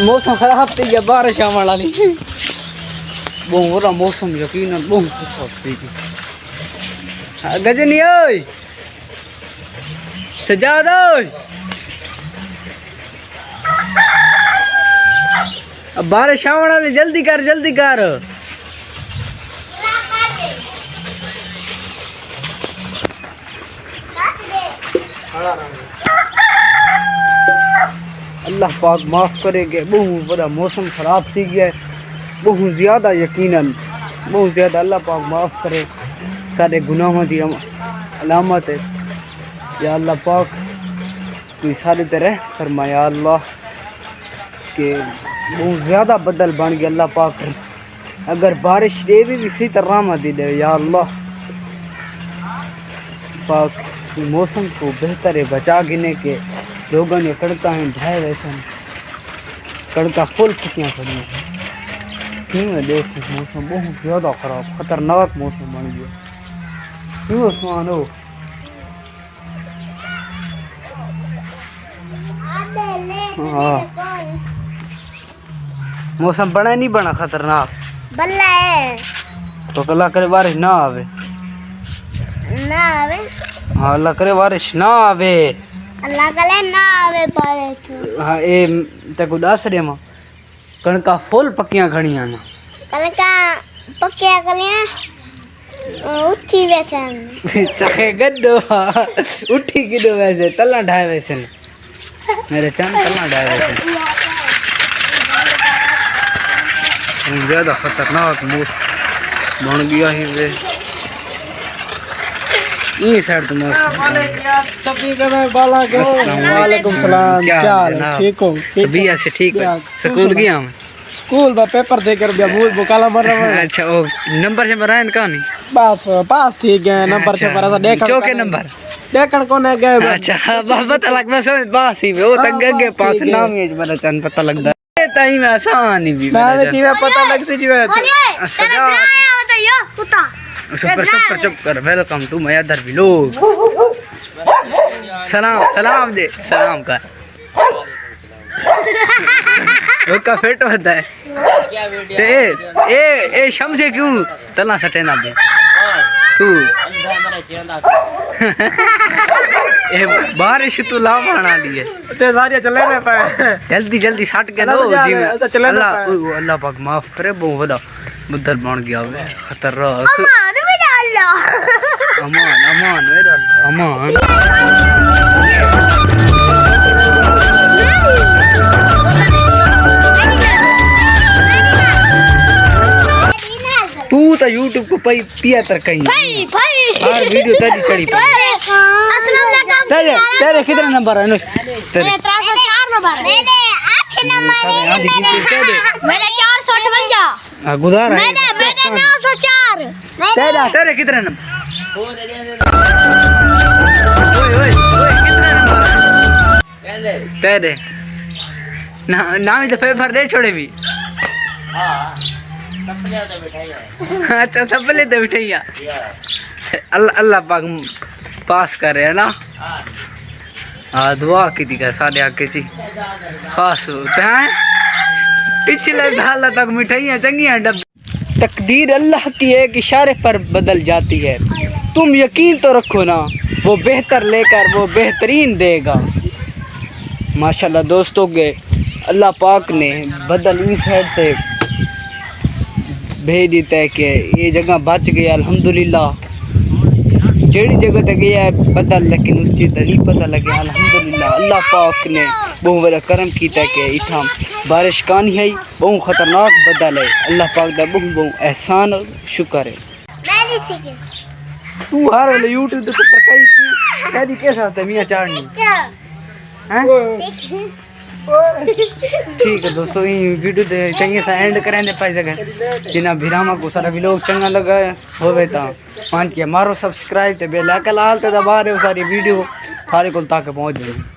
मौसम खराब थी गया, बारिश आने वाली बहुत मौसम यकीनन बहुत खराब थी गजनी ओए सजाद ओए अब बारिश आने वाली जल्दी कर अल्लाह पाक माफ़ करेंगे। बहुत बड़ा मौसम ख़राब थी गया बहुत ज़्यादा यकीनन बहुत ज़्यादा। अल्लाह पाक माफ़ करे सारे गुनाहों की अलामत है या अल्लाह पाक कोई सारी तरह फरमाया अल्लाह के बहुत ज़्यादा बदल बन गया। अल्लाह पाक अगर बारिश दे भी सही तरह मत दे या अल्लाह पाक मौसम को बेहतर है बचा गिने के लोगों ने कड़का है ढाए वैसे कड़का फुल छुट्टियाँ खड़ी क्यों है। देख मौसम बहुत ज़्यादा ख़राब ख़तरनाक मौसम बन गया क्यों उस्मान हो। हाँ मौसम बना नहीं बना खतरनाक बल्ला है तो अल्लाह करे बारिश ना आवे हाँ अल्लाह करे बारिश ना आवे अल्लाह करे ना आवे बारिश हाँ ए तक उदास रे मां कणका फुल पक्कियां खड़ियां ना कणका पक्कियां खड़ियां उठी बेचन चखे गड्डो उठी किदो वैसे तला ढाए वैसे मेरे चांद तला ढाए वैसे ज़्यादा खतरनाक मौसम बन गया ही वे ये साइड तो वालेकुम सलाम क्या हाल है ठीक हो भैया से ठीक है स्कूल गया मैं स्कूल में पेपर देकर गया भूल बुकाला मर रहा है। अच्छा ओ नंबर से मरा है कहां नहीं बस पास थी गए नंबर से मरा था देख चौके नंबर देखन कौन है गए। अच्छा पता लग मैं समझ पास ही वो तक गए पास नाम ही मेरा चन पता लगदा ताई में आसान ही भी मैं चीज़ पता लग से जीवे सजा बताइयो कुत्ता चुप कर welcome to my other vlog सलाम दे सलाम कर उसका फिट होता है ए शमसे क्यों तला सटे ना दे तू ए बारिश तू ला माना लिए ते सारे चले ना पे जल्दी सट के दो जी अल्लाह पाक माफ करे बहुत बड़ा बुद्धर बन गया वे खतरनाक अमान मेरा अमान तू तो YouTube को पिया तर कहीं हर वीडियो तेरी चढ़ी तेरे कितने नंबर है तेरे 304 नंबर मेरे 8 नंबर मेरे 458 गुजार है मेरे 904 तेरे कितने नंबर ओए कितने नंबर तेरे नाम ही तो पेपर दे छोड़े भी अच्छा सपने तो बिठाइया अल्लाह पाक पास करे है ना हाँ दुआ की थी सारे आके ची खास होते हैं पिछले साल तक मिठाइयाँ चंगी डब्बे। तकदीर अल्लाह की एक इशारे पर बदल जाती है तुम यकीन तो रखो ना वो बेहतर लेकर वो बेहतरीन देगा। माशाल्लाह दोस्तों के अल्लाह पाक ने बदल इस साइड से भेज देता है कि ये जगह बच गया अल्हम्दुलिल्लाह जेड़ी जगह तक गया है बदल लेकिन उस चीज़ का नहीं पता लगे अल्हम्दुलिल्लाह अल्लाह पाक ने बहुत बड़ा करम किया कि इतना बारिश का नहीं है बहुत खतरनाक बदल है अल्लाह पाक का बहुत एहसान और शुक्र है। तू हर वाले यूट्यूब तो तरकारी कैसा होता है मियाँ चाड़नी ठीक है दोस्तों ये वीडियो चंगे सा एंड करें पाई सके जिन्हें भिरामा को सारा व्लॉग चंगा लगा होवे तो मान के मारो सब्सक्राइब ते बेल आइकन लाल ते दबा रहे हो सारी वीडियो थारे को तक पहुंच जाएगी।